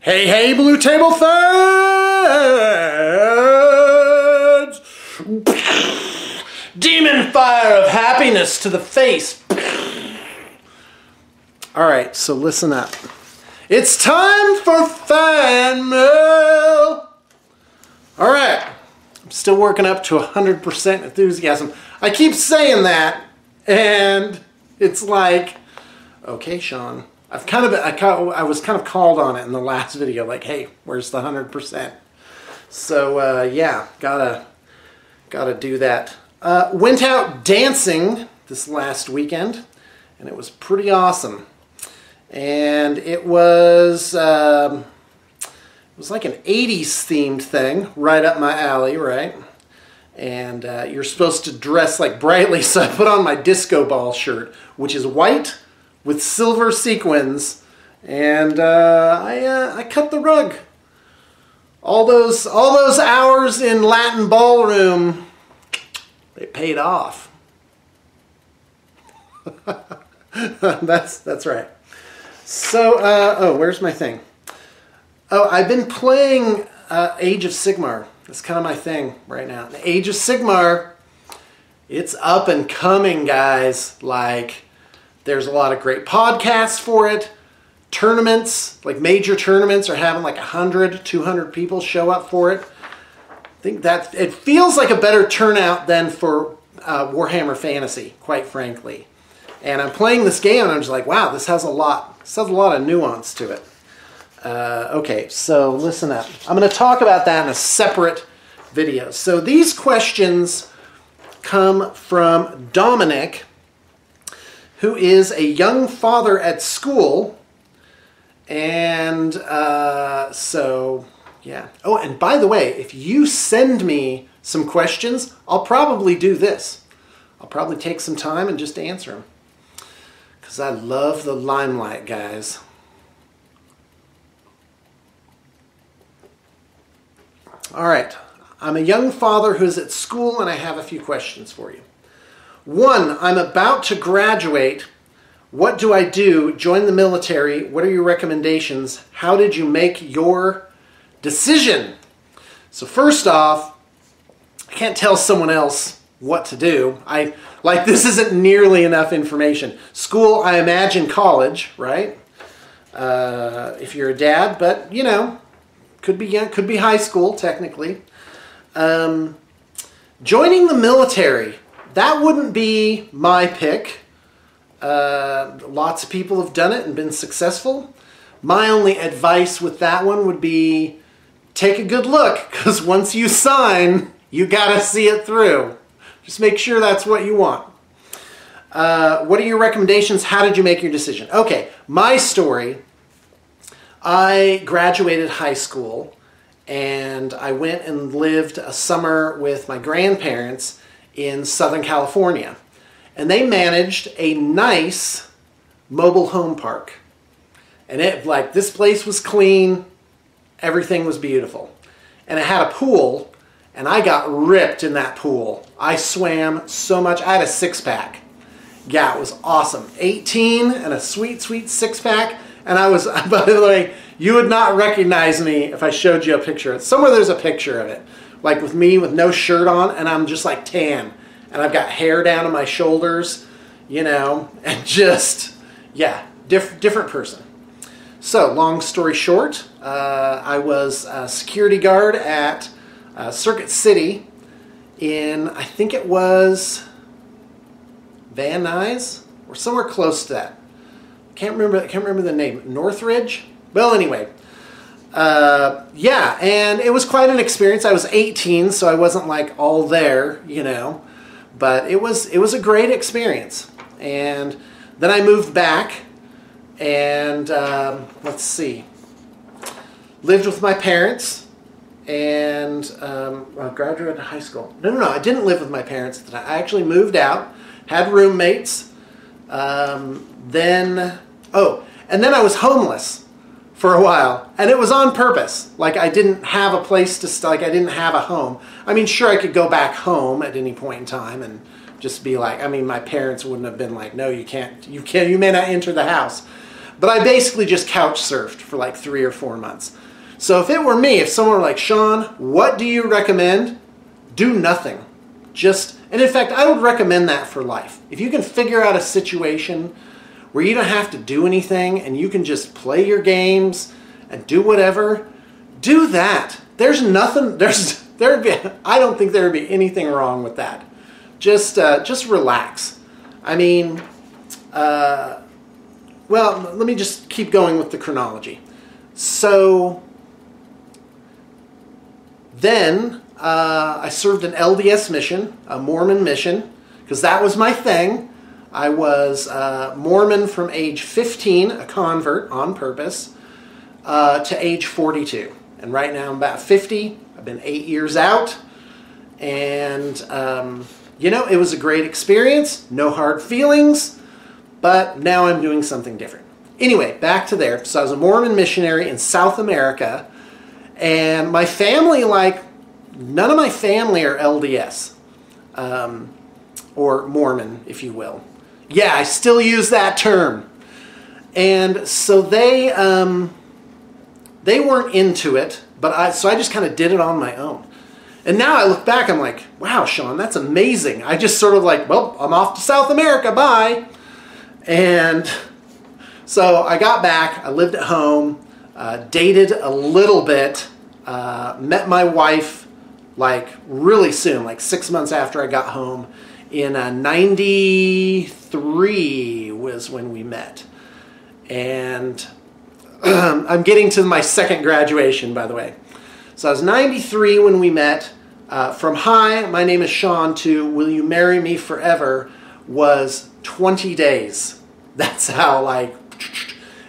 Hey, hey, Blue Table fans! Demon fire of happiness to the face. Alright, so listen up. It's time for fan mail! Alright, I'm still working up to 100% enthusiasm. I keep saying that, and it's like, okay, Sean. I was kind of called on it in the last video, like, hey, where's the 100%? So yeah, gotta do that. Went out dancing this last weekend, and it was pretty awesome. And it was like an 80s themed thing, right up my alley, right? And you're supposed to dress like brightly, so I put on my disco ball shirt, which is white with silver sequins, and I cut the rug. All those hours in Latin ballroom, they paid off. That's right. So oh, where's my thing? Oh, I've been playing Age of Sigmar. That's kind of my thing right now. The Age of Sigmar, it's up and coming, guys. Like, there's a lot of great podcasts for it. Tournaments, like major tournaments, are having like 100, 200 people show up for it. I think that it feels like a better turnout than for Warhammer Fantasy, quite frankly. And I'm playing this game and I'm just like, wow, this has a lot of nuance to it. Okay, so listen up. I'm going to talk about that in a separate video. So these questions come from Dominic, who is a young father at school, and so, yeah. Oh, and by the way, if you send me some questions, I'll probably do this. I'll probably take some time and just answer them, because I love the limelight, guys. All right, I'm a young father who's at school, and I have a few questions for you. 1, I'm about to graduate. What do I do? Join the military. What are your recommendations? How did you make your decision? So first off, I can't tell someone else what to do. This isn't nearly enough information. School, I imagine college, right? If you're a dad, but you know, could be high school technically. Joining the military. That wouldn't be my pick. Lots of people have done it and been successful. My only advice with that one would be take a good look, because once you sign, you gotta see it through. Just make sure that's what you want. What are your recommendations? How did you make your decision? Okay, my story. I graduated high school and I went and lived a summer with my grandparents in Southern California, and they managed a nice mobile home park, and this place was clean, everything was beautiful, and it had a pool, and I got ripped in that pool. I swam so much. I had a six-pack. Yeah, it was awesome. 18 and a sweet six-pack, and I was, by the way, you would not recognize me if I showed you a picture. Somewhere there's a picture of it. Like with me with no shirt on, and I'm just like tan, and I've got hair down to my shoulders, you know, and just, yeah, different person. So long story short, I was a security guard at Circuit City in, I think it was Van Nuys or somewhere close to that. Can't remember the name. Northridge? Well, anyway. Yeah, and it was quite an experience. I was 18, so I wasn't like all there, you know, but it was a great experience. And then I moved back and let's see, lived with my parents, and I graduated high school. No, I didn't live with my parents at the time. I actually moved out, had roommates, and then I was homeless for a while, and it was on purpose. Like, I didn't have a place to stay, like I didn't have a home. I mean, sure, I could go back home at any point in time and just be like, I mean, my parents wouldn't have been like, no, you can't, you may not enter the house. But I basically just couch surfed for like 3 or 4 months. So if it were me, if someone were like, Sean, what do you recommend? Do nothing. And in fact, I would recommend that for life. If you can figure out a situation where you don't have to do anything and you can just play your games and do whatever, do that. There's nothing, I don't think there would be anything wrong with that. Just relax. I mean, well, let me just keep going with the chronology. So then I served an LDS mission, a Mormon mission, because that was my thing. I was Mormon from age 15, a convert on purpose, to age 42. And right now I'm about 50. I've been 8 years out. And, you know, it was a great experience. No hard feelings. But now I'm doing something different. Anyway, back to there. So I was a Mormon missionary in South America. And my family, like, none of my family are LDS. Or Mormon, if you will. Yeah, I still use that term. And so they weren't into it, so I just kind of did it on my own. And now I look back, I'm like, wow, Sean, that's amazing. I just sort of like, well, I'm off to South America, bye. And so I got back, I lived at home, dated a little bit, met my wife like really soon, like 6 months after I got home. In 93 was when we met. And I'm getting to my second graduation, by the way. So I was 93 when we met. From hi, my name is Sean, to will you marry me forever was 20 days. That's how, like,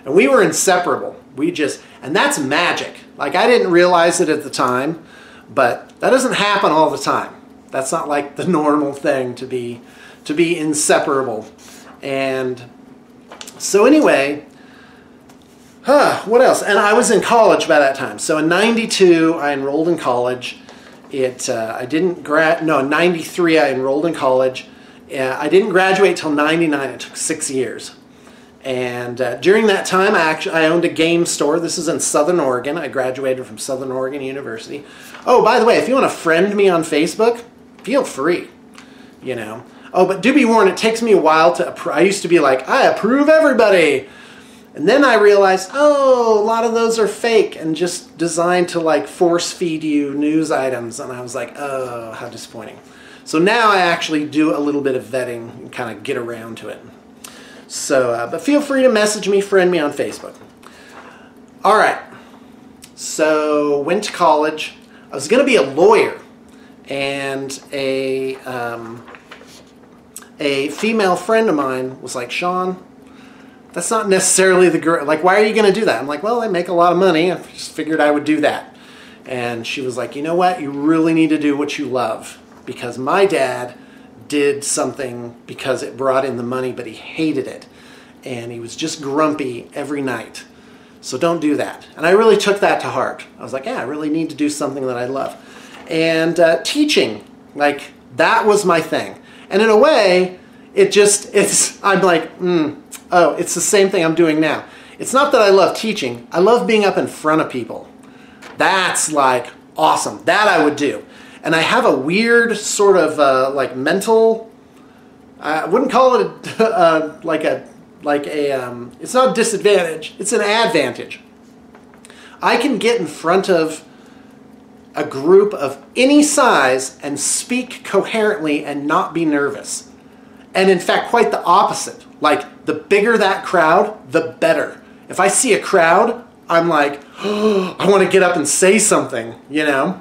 and we were inseparable. And that's magic. Like, I didn't realize it at the time, but that doesn't happen all the time. That's not like the normal thing to be inseparable. And so anyway, what else? And I was in college by that time. So in 92, I enrolled in college. In 93, I enrolled in college. I didn't graduate till 99. It took 6 years. And during that time, I owned a game store. This is in Southern Oregon. I graduated from Southern Oregon University. Oh, by the way, if you want to friend me on Facebook, feel free, you know. Oh, but do be warned, it takes me a while to I used to be like, I approve everybody. And then I realized, oh, a lot of those are fake and just designed to like force feed you news items. And I was like, oh, how disappointing. So now I actually do a little bit of vetting and kind of get around to it. So, but feel free to message me, friend me on Facebook. All right. So went to college. I was going to be a lawyer. And a female friend of mine was like, Sean, that's not necessarily the girl. Like, why are you going to do that? I'm like, well, I make a lot of money. I just figured I would do that. And she was like, you know what? You really need to do what you love. Because my dad did something because it brought in the money, but he hated it. And he was just grumpy every night. So don't do that. And I really took that to heart. I was like, yeah, I really need to do something that I love. And teaching, like, that was my thing. And in a way, I'm like, oh, it's the same thing I'm doing now. It's not that I love teaching. I love being up in front of people. That's like awesome. That I would do. And I have a weird sort of like mental, I wouldn't call it it's not a disadvantage. It's an advantage. I can get in front of a group of any size and speak coherently and not be nervous. And in fact, quite the opposite. Like, the bigger that crowd, the better. If I see a crowd, I'm like, oh, I want to get up and say something, you know?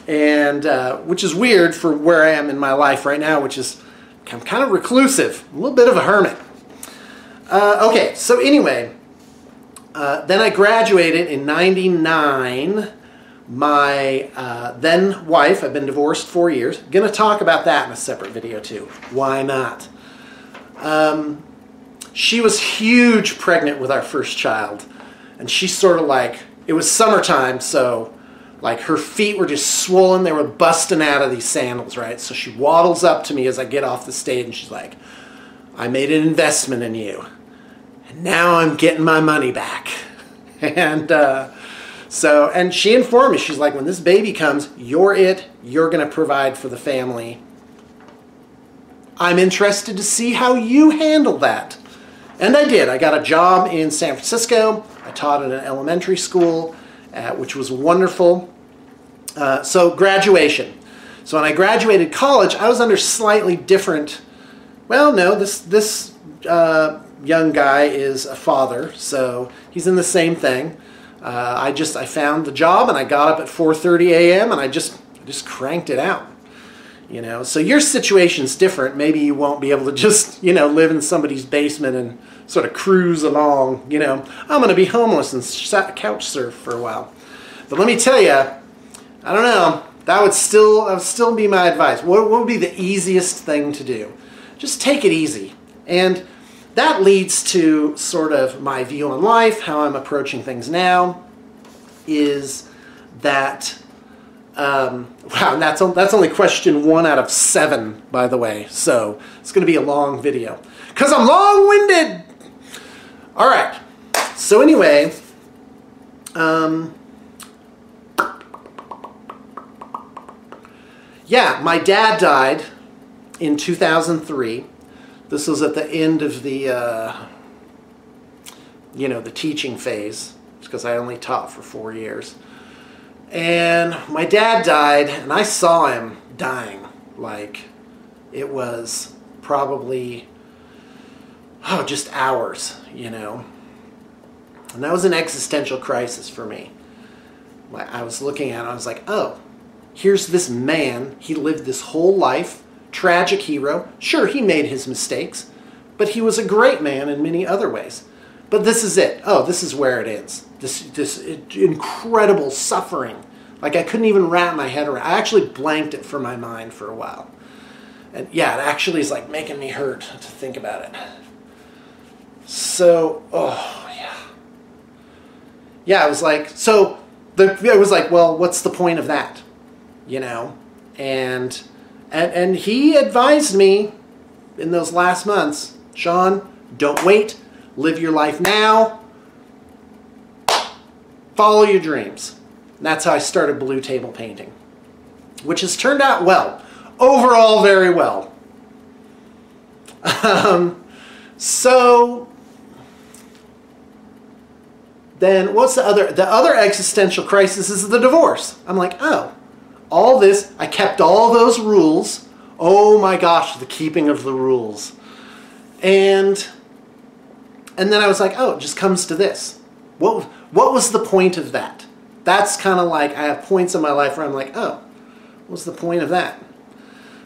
And, which is weird for where I am in my life right now, which is, I'm kind of reclusive, a little bit of a hermit. Okay, so anyway, then I graduated in 99. My then wife, I've been divorced 4 years. Gonna talk about that in a separate video too. Why not? She was huge pregnant with our first child. And she sort of like, it was summertime, so like her feet were just swollen. They were busting out of these sandals, right? So she waddles up to me as I get off the stage and she's like, I made an investment in you. And now I'm getting my money back. And and she informed me, she's like, when this baby comes, you're going to provide for the family. I'm interested to see how you handle that. And I did. I got a job in San Francisco. I taught at an elementary school, which was wonderful. So graduation. So when I graduated college, I was under slightly different, well, no, this young guy is a father, so he's in the same thing. I found the job and I got up at 4:30 a.m. and I just cranked it out. You know, so your situation's different. Maybe you won't be able to just, live in somebody's basement and sort of cruise along, I'm going to be homeless and couch surf for a while. But let me tell you, I don't know, that would still be my advice. What would be the easiest thing to do? Just take it easy. And that leads to sort of my view on life, how I'm approaching things now, is that, wow, that's only question 1 out of 7, by the way. So it's going to be a long video, because I'm long-winded. All right. So anyway, yeah, my dad died in 2003. This was at the end of the, the teaching phase, because I only taught for 4 years. And my dad died, and I saw him dying. Like, it was probably, just hours, And that was an existential crisis for me. I was looking at it, I was like, oh, here's this man, he lived this whole life, tragic hero. Sure, he made his mistakes, but he was a great man in many other ways. But this is it. Oh, this is where it ends. This incredible suffering. Like, I couldn't even wrap my head around. I actually blanked it from my mind for a while. And yeah, it actually is like making me hurt to think about it. So, oh yeah. Yeah, it was like, it was like, well, what's the point of that? And he advised me in those last months, Sean, don't wait, live your life now, follow your dreams. And that's how I started Blue Table Painting, which has turned out well, overall very well. So then what's the other existential crisis is the divorce. I'm like, oh, all this, I kept all those rules. Oh my gosh, the keeping of the rules. And then I was like, oh, it just comes to this. What was the point of that? That's kind of like, I have points in my life where I'm like, oh, what's the point of that?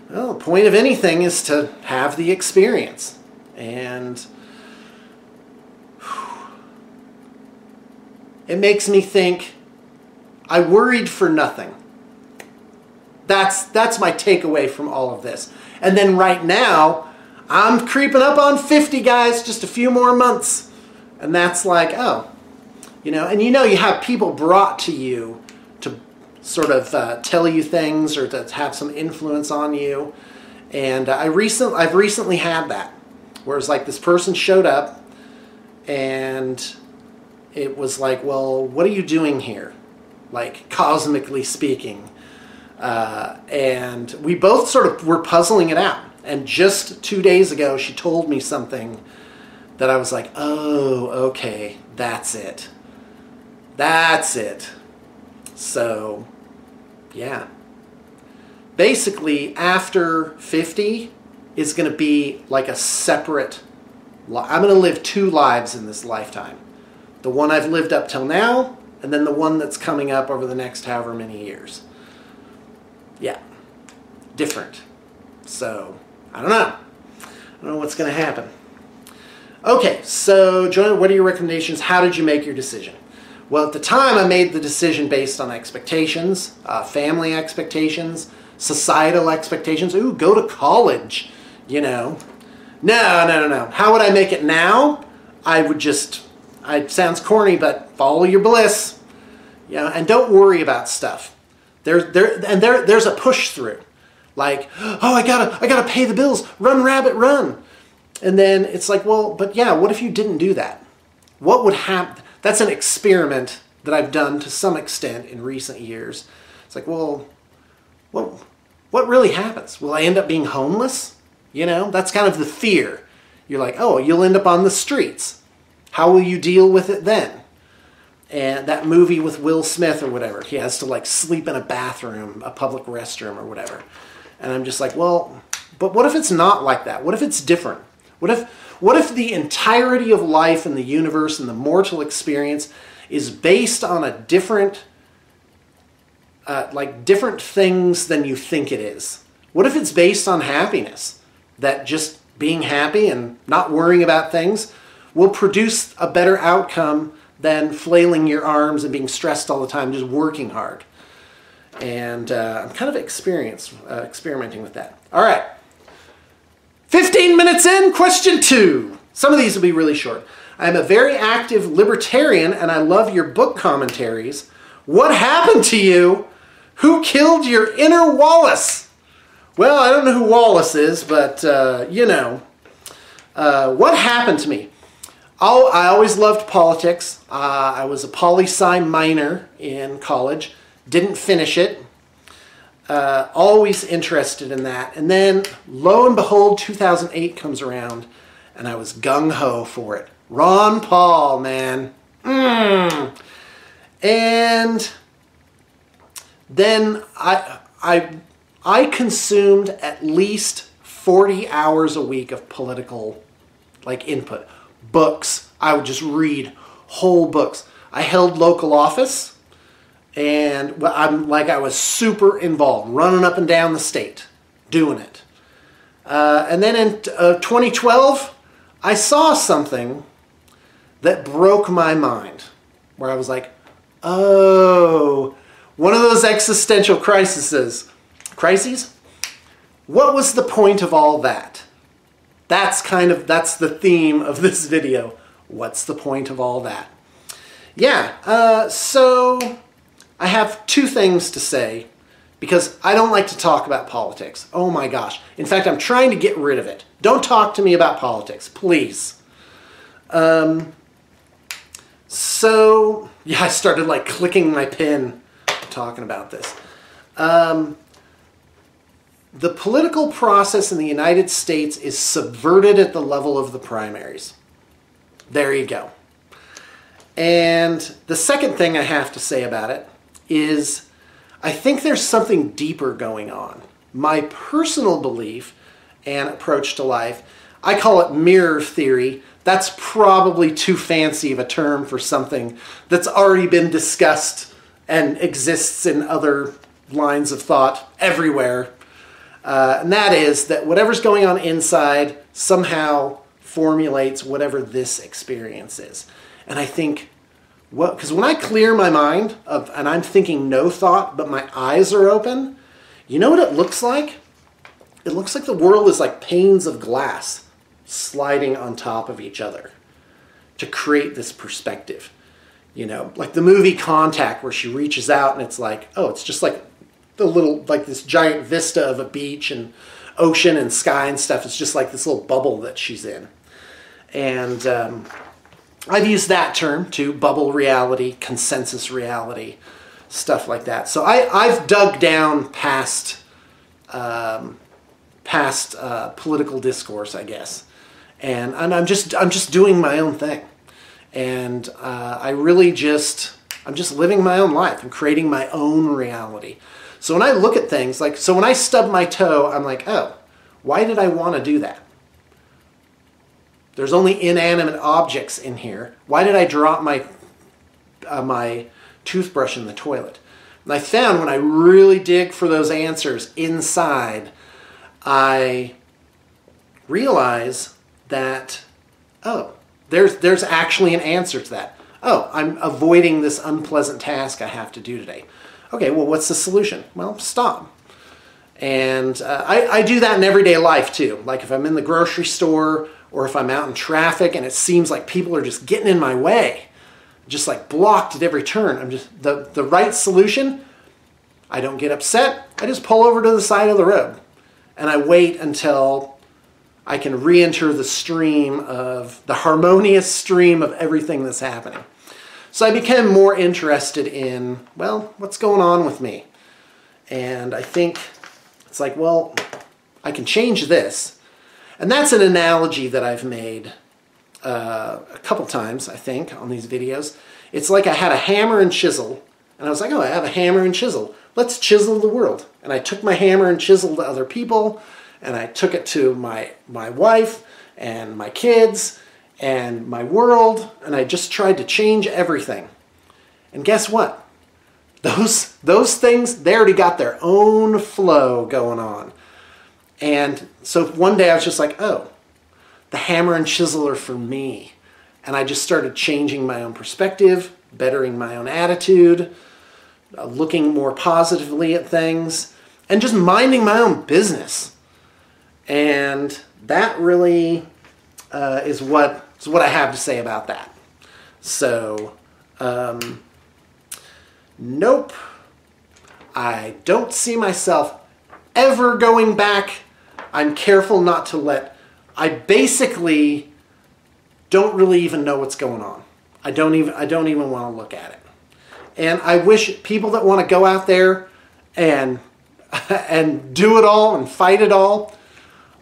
Well, the point of anything is to have the experience. And it makes me think, I worried for nothing. That's my takeaway from all of this. And then right now, I'm creeping up on 50, guys, just a few more months. And that's like, oh, and you have people brought to you to sort of tell you things or to have some influence on you. And I've recently had that, where it's like this person showed up and it was like, well, what are you doing here? Like, cosmically speaking. And we both sort of were puzzling it out. And just 2 days ago, she told me something that I was like, oh, okay, that's it. That's it. So, yeah. Basically, after 50 is going to be like a separate life. I'm going to live 2 lives in this lifetime. The one I've lived up till now, and then the one that's coming up over the next however many years. Yeah. Different. So, I don't know. I don't know what's going to happen. Okay, so Joanna, what are your recommendations? How did you make your decision? Well, at the time, I made the decision based on expectations, family expectations, societal expectations. Ooh, go to college, No. How would I make it now? I would just, it sounds corny, but follow your bliss, and don't worry about stuff. There's a push through. Like, oh, I gotta pay the bills. Run, rabbit, run. And then it's like, well, but yeah, what if you didn't do that? What would happen? That's an experiment that I've done to some extent in recent years. It's like, well, what really happens? Will I end up being homeless? You know, that's kind of the fear. You're like, oh, you'll end up on the streets. How will you deal with it then? And that movie with Will Smith or whatever, he has to like sleep in a bathroom, a public restroom or whatever. And I'm just like, well, but what if it's not like that? What if it's different? What if the entirety of life and the universe and the mortal experience is based on a different, different things than you think it is? What if it's based on happiness? That just being happy and not worrying about things will produce a better outcome than flailing your arms and being stressed all the time, just working hard. And I'm kind of experimenting with that. All right. 15 minutes in, question 2. Some of these will be really short. I'm a very active libertarian and I love your book commentaries. What happened to you? Who killed your inner Wallace? Well, I don't know who Wallace is, but you know. What happened to me? I always loved politics. I was a poli-sci minor in college. Didn't finish it. Always interested in that. And then, lo and behold, 2008 comes around, and I was gung-ho for it. Ron Paul, man. And then I consumed at least 40 hours a week of political input. Books. I would just read whole books. I held local office, and I was super involved, running up and down the state, doing it. And then in 2012, I saw something that broke my mind, where I was like, oh, one of those existential crises. What was the point of all that? That's the theme of this video. What's the point of all that? Yeah, so I have 2 things to say because I don't like to talk about politics. Oh my gosh. In fact, I'm trying to get rid of it. Don't talk to me about politics, please. So, yeah, I started clicking my pen talking about this. The political process in the United States is subverted at the level of the primaries. There you go. And the second thing I have to say about it is I think there's something deeper going on. My personal belief and approach to life, I call it mirror theory. That's probably too fancy of a term for something that's already been discussed and exists in other lines of thought everywhere. And that is that whatever's going on inside somehow formulates whatever this experience is. And I think, because when I clear my mind, and I'm thinking no thought, but my eyes are open, you know what it looks like? It looks like the world is like panes of glass sliding on top of each other to create this perspective. You know, like the movie Contact, where she reaches out and it's like, oh, it's just like the little, this giant vista of a beach and ocean and sky and stuff. It's just like this little bubble that she's in. And I've used that term too, bubble reality, consensus reality, stuff like that. So I've dug down past political discourse, I guess. And I'm just doing my own thing. And I'm just living my own life. I'm creating my own reality. So when I look at things, so when I stub my toe, I'm like, oh, why did I want to do that? There's only inanimate objects in here. Why did I drop my toothbrush in the toilet? And I found when I really dig for those answers inside, I realize that, oh, there's actually an answer to that. Oh, I'm avoiding this unpleasant task I have to do today. Okay, well, what's the solution? Well, stop. And I do that in everyday life too. Like if I'm in the grocery store or if I'm out in traffic and it seems like people are just getting in my way, just blocked at every turn. I'm just, the right solution, I don't get upset. I just pull over to the side of the road and I wait until I can re-enter the stream of, the harmonious stream of everything that's happening. So I became more interested in, well, what's going on with me? And I think it's like, well, I can change this. And that's an analogy that I've made a couple times, I think, on these videos. It's like I had a hammer and chisel, and I was like, oh, I have a hammer and chisel. Let's chisel the world. And I took my hammer and chisel to other people, and I took it to my wife and my kids and my world, and I just tried to change everything. And guess what? Those things, they already got their own flow going on. And so one day I was just like, oh, the hammer and chisel are for me. And I just started changing my own perspective, bettering my own attitude, looking more positively at things, and just minding my own business. And that really is what I have to say about that. So, nope. I don't see myself ever going back. I'm careful not to let... I basically don't really even know what's going on. I don't even want to look at it. And I wish people that want to go out there and do it all and fight it all,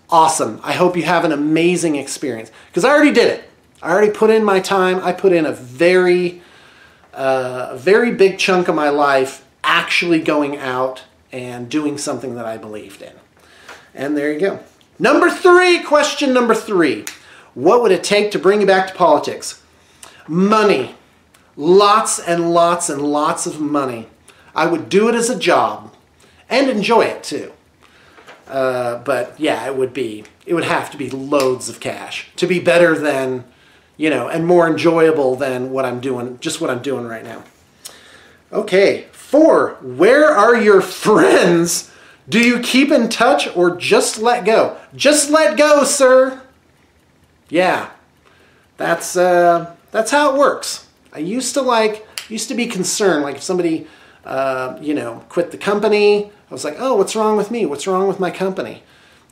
awesome. I hope you have an amazing experience. Because I already did it. I already put in my time. I put in a very big chunk of my life actually going out and doing something that I believed in. And there you go. Question number 3. What would it take to bring you back to politics? Money. Lots and lots and lots of money. I would do it as a job and enjoy it too. But yeah, it would have to be loads of cash to be better than, and more enjoyable than what I'm doing right now. Okay, 4, where are your friends? Do you keep in touch or just let go? Just let go, sir. Yeah, that's how it works. I used to be concerned, like if somebody, quit the company, I was like, oh, what's wrong with me? What's wrong with my company?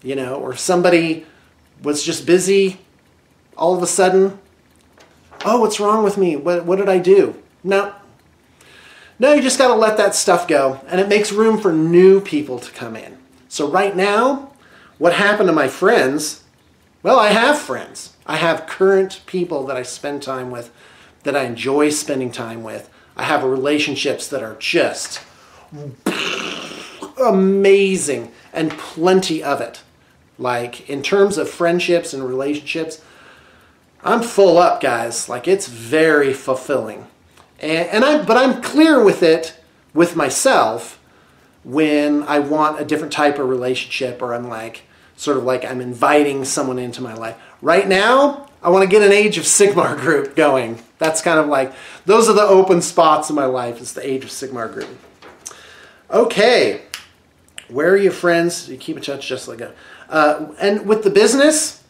Or if somebody was just busy all of a sudden, oh, what's wrong with me? What did I do? No, you just got to let that stuff go, and it makes room for new people to come in. So right now, what happened to my friends? Well, I have friends. I have current people that I spend time with, that I enjoy spending time with. I have relationships that are just amazing, and plenty of it. Like, in terms of friendships and relationships, I'm full up, guys. Like, it's very fulfilling. But I'm clear with it, with myself, when I want a different type of relationship, or I'm I'm inviting someone into my life. Right now, I want to get an Age of Sigmar group going. That's kind of like, those are the open spots in my life, is the Age of Sigmar group. Okay, where are your friends? You keep in touch, just let go. And with the business,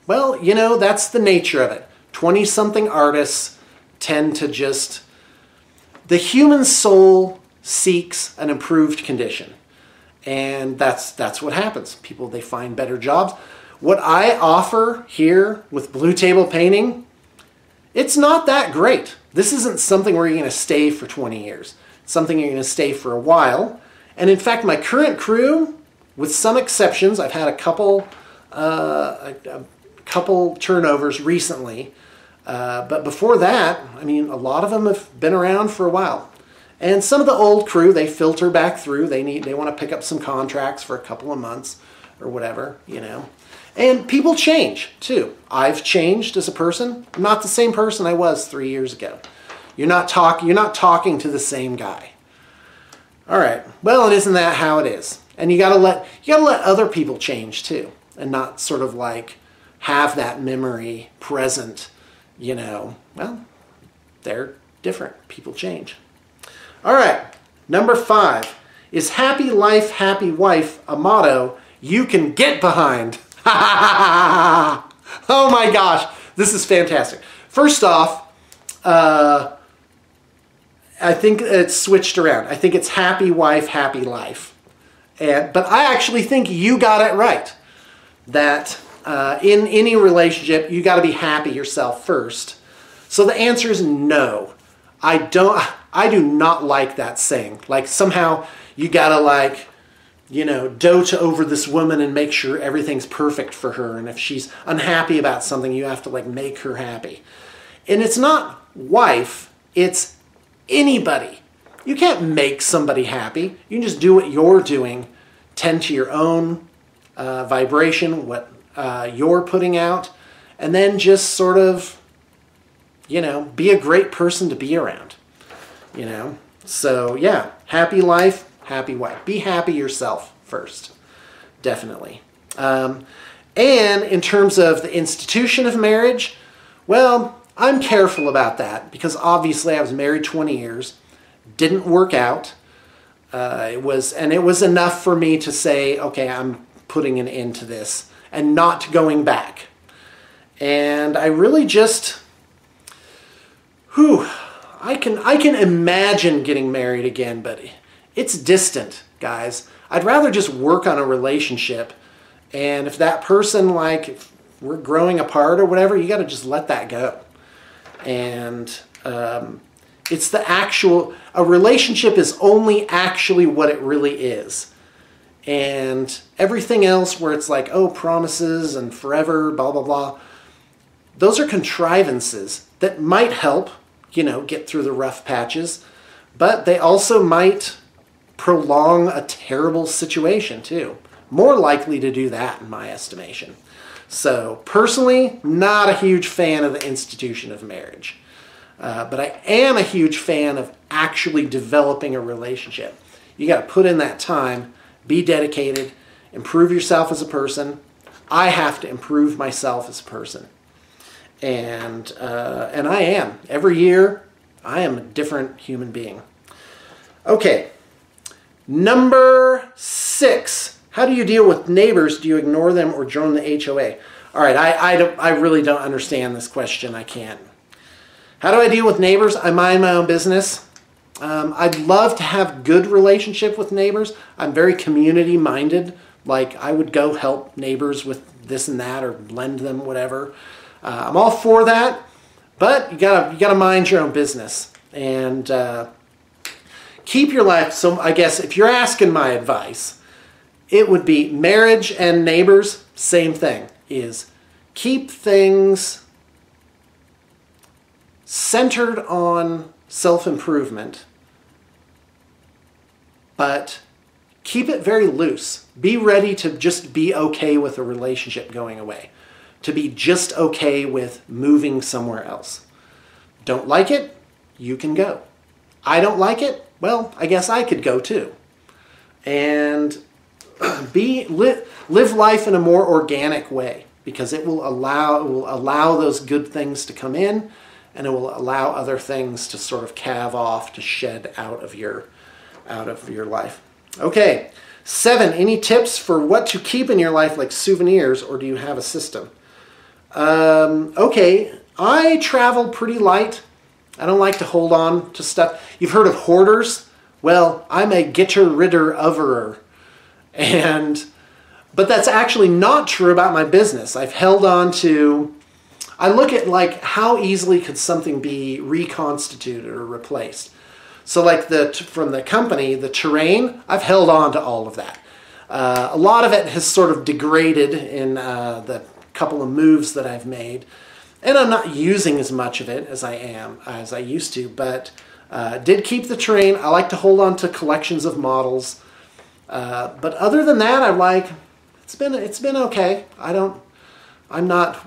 well, that's the nature of it. 20-something artists tend to just... The human soul seeks an improved condition. And that's what happens. People, they find better jobs. What I offer here with Blue Table Painting, it's not that great. This isn't something where you're going to stay for 20 years. It's something you're going to stay for a while. And in fact, my current crew, with some exceptions, I've had a couple turnovers recently. But before that, a lot of them have been around for a while. And some of the old crew, they filter back through. They want to pick up some contracts for a couple of months or whatever, And people change, too. I've changed as a person. I'm not the same person I was 3 years ago. You're not talking to the same guy. All right. Well, and isn't that how it is? And you gotta let other people change, too. And not sort of like have that memory present. Well, they're different. People change. All right, number 5. Is happy life, happy wife a motto you can get behind? Oh my gosh, this is fantastic. First off, I think it's switched around. I think it's happy wife, happy life. But I actually think you got it right. That in any relationship, you got to be happy yourself first. So the answer is no. I do not like that saying. Like somehow you got to like, you know, dote over this woman and make sure everything's perfect for her. And if she's unhappy about something, you have to like make her happy. And it's not wife, it's anybody. You can't make somebody happy. You can just do what you're doing. Tend to your own vibration, what you're putting out, and then just sort of, you know, be a great person to be around, you know. So yeah, happy life, happy wife. Be happy yourself first, definitely. And in terms of the institution of marriage, well, I'm careful about that because obviously I was married 20 years, didn't work out. It was enough for me to say, okay, I'm putting an end to this and not going back. And I really just, I can imagine getting married again, but it's distant, guys. I'd rather just work on a relationship, and if that person, like, if we're growing apart or whatever, you got to just let that go. And it's the actual, a relationship is only actually what it really is. And everything else where it's like, oh, promises and forever, blah, blah, blah, those are contrivances that might help, you know, get through the rough patches, but they also might prolong a terrible situation too. More likely to do that in my estimation. So personally, not a huge fan of the institution of marriage. But I am a huge fan of actually developing a relationship. You got to put in that time, be dedicated, improve yourself as a person. I have to improve myself as a person. And I am. Every year, I am a different human being. Okay, number 6. How do you deal with neighbors? Do you ignore them or join the HOA? All right, I really don't understand this question. I can't. How do I deal with neighbors? I mind my own business. I'd love to have good relationship with neighbors. I'm very community minded. Like I would go help neighbors with this and that or lend them whatever. I'm all for that, but you gotta mind your own business and keep your life. So I guess if you're asking my advice, it would be marriage and neighbors. Same thing is keep things centered on self-improvement, but keep it very loose. Be ready to just be okay with a relationship going away, to be just okay with moving somewhere else. Don't like it? You can go. I don't like it? Well, I guess I could go too. And live life in a more organic way because it will allow those good things to come in, and it will allow other things to sort of calve off, to shed out of your life. Okay, 7, any tips for what to keep in your life like souvenirs, or do you have a system? Okay, I travel pretty light. I don't like to hold on to stuff. You've heard of hoarders? Well, I'm a getter-ridder-overer. But that's actually not true about my business. I've held on to, I look at like how easily could something be reconstituted or replaced. So like from the company, the terrain, I've held on to all of that. A lot of it has sort of degraded in the couple of moves that I've made. And I'm not using as much of it as I used to, but did keep the terrain. I like to hold on to collections of models. But other than that, it's been okay. I'm not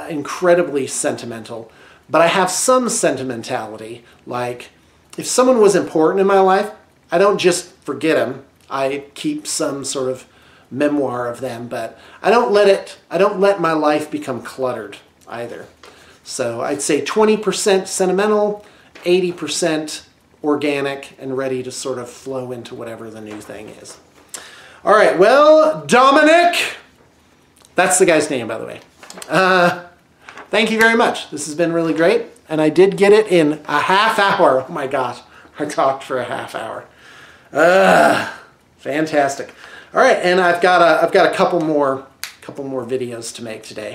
incredibly sentimental, but I have some sentimentality. Like if someone was important in my life, I don't just forget them. I keep some sort of memoir of them, but I don't let my life become cluttered either. So I'd say 20% sentimental, 80% organic and ready to sort of flow into whatever the new thing is. All right, well, Dominic, that's the guy's name, by the way. Thank you very much. This has been really great, and I did get it in a half hour. Oh my gosh, I talked for a half hour. Fantastic. All right, and I've got a couple more couple more videos to make today.